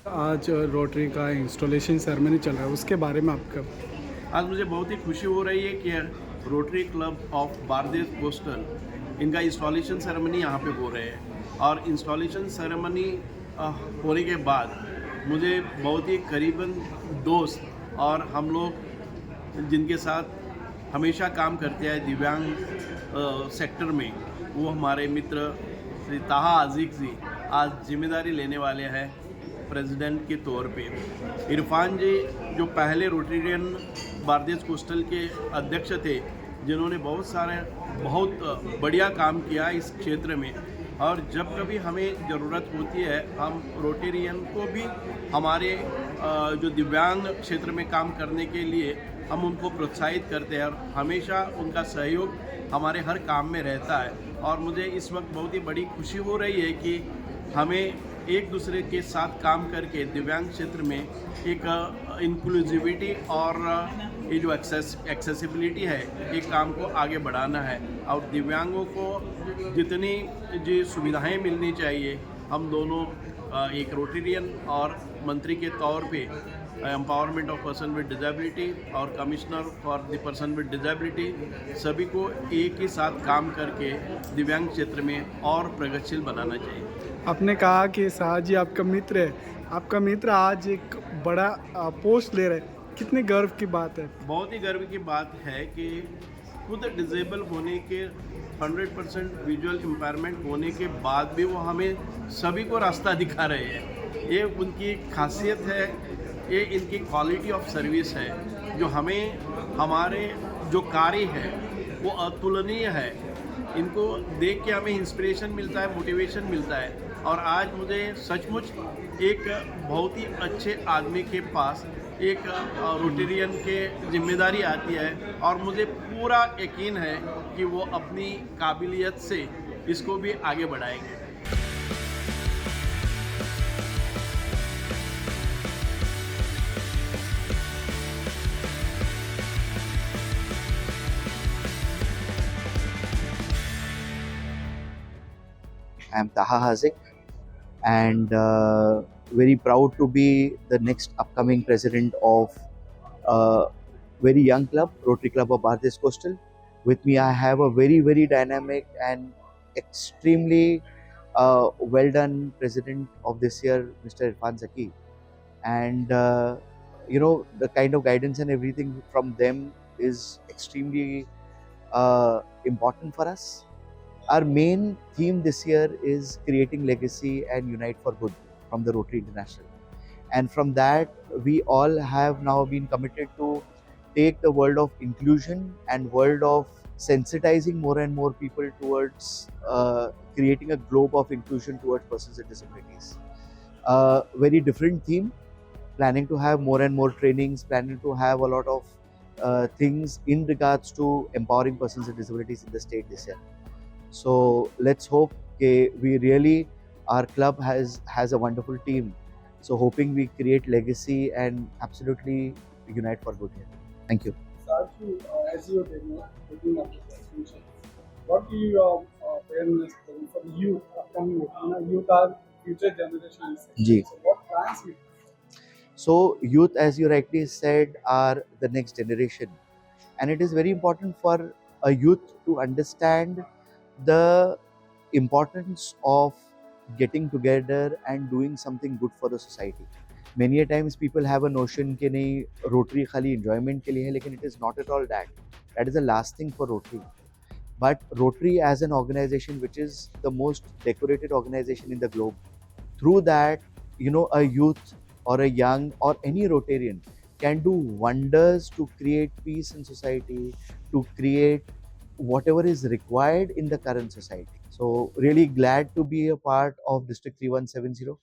आज रोटरी का installation ceremony चल रहा है, उसके बारे में आपका। आज मुझे बहुत ही खुशी हो रही है कि rotary club of Bardez coastal इनका इंस्टॉलेशन सेरेमनी यहाँ पे हो रहे हैं। और इंस्टॉलेशन सेरेमनी होने के बाद मुझे बहुत ही करीबन दोस्त और हम लोग जिनके साथ हमेशा काम करते हैं दिव्यांग सेक्टर में, वो हमारे मित्र श्री ताहा आजिक जी आज जिम्मेदारी लेने वाले हैं प्रेसिडेंट के तौर पे। इरफान जी जो पहले रोटेरियन बारदेस कोस्टल के अध्यक्ष थे, जिन्होंने बहुत बढ़िया काम किया इस क्षेत्र में। और जब कभी हमें ज़रूरत होती है, हम रोटेरियन को भी हमारे जो दिव्यांग क्षेत्र में काम करने के लिए हम उनको प्रोत्साहित करते हैं और हमेशा उनका सहयोग हमारे हर काम में रहता है। और मुझे इस वक्त बहुत ही बड़ी खुशी हो रही है कि हमें एक दूसरे के साथ काम करके दिव्यांग क्षेत्र में एक इंक्लूसिविटी और ये जो एक्सेसिबिलिटी है, एक काम को आगे बढ़ाना है। और दिव्यांगों को जितनी जी सुविधाएं मिलनी चाहिए, हम दोनों एक रोटेरियन और मंत्री के तौर पे empowerment of person with disability और commissioner for the person with disability सभी को एक ही साथ काम करके दिव्यांग क्षेत्र में और प्रगतिशील बनाना चाहिए। आपने कहा कि शाह जी आपका मित्र है, आपका मित्र आज एक बड़ा पोस्ट ले रहे हैं, कितने गर्व की बात है। बहुत ही गर्व की बात है कि खुद डिजेबल होने के 100% विजुअल इम्पायरमेंट होने के बाद भी वो हमें सभी को रास्ता दिखा रहे हैं। ये उनकी खासियत है, ये इनकी क्वालिटी ऑफ सर्विस है, जो हमें हमारे जो कार्य है वो अतुलनीय है। इनको देख के हमें इंस्पिरेशन मिलता है, मोटिवेशन मिलता है। और आज मुझे सचमुच एक बहुत ही अच्छे आदमी के पास एक रोटेरियन के जिम्मेदारी आती है और मुझे पूरा यकीन है कि वो अपनी काबिलियत से इसको भी आगे बढ़ाएंगे। I'm Taha Hazik, and very proud to be the next upcoming president of a very young club, Rotary Club of Bardez Coastal. With me, I have a very dynamic and extremely well done president of this year, Mr. Irfan Zaki. And the kind of guidance and everything from them is extremely important for us. Our main theme this year is creating legacy and unite for good from the Rotary International. And from that, we all have now been committed to take the world of inclusion and world of sensitizing more and more people towards creating a globe of inclusion towards persons with disabilities. Very different theme, planning to have more and more trainings, planning to have a lot of things in regards to empowering persons with disabilities in the state this year. So let's hope we really, our club has a wonderful team. So hoping we create legacy and absolutely unite for good here. Thank you. Sarju, as you're looking at the future, what do you fairness for the youth, upcoming youth? Youth are future generations. Ji. So what plans you? So youth, as you rightly said, are the next generation, and it is very important for a youth to understand the importance of getting together and doing something good for the society. Many a times people have a notion कि नहीं Rotary खाली enjoyment के लिए है, लेकिन it is not at all that. That is the last thing for Rotary. But Rotary as an organization, which is the most decorated organization in the globe, through that, a youth or a young or any Rotarian can do wonders to create peace in society, to create whatever is required in the current society. So really glad to be a part of District 3170.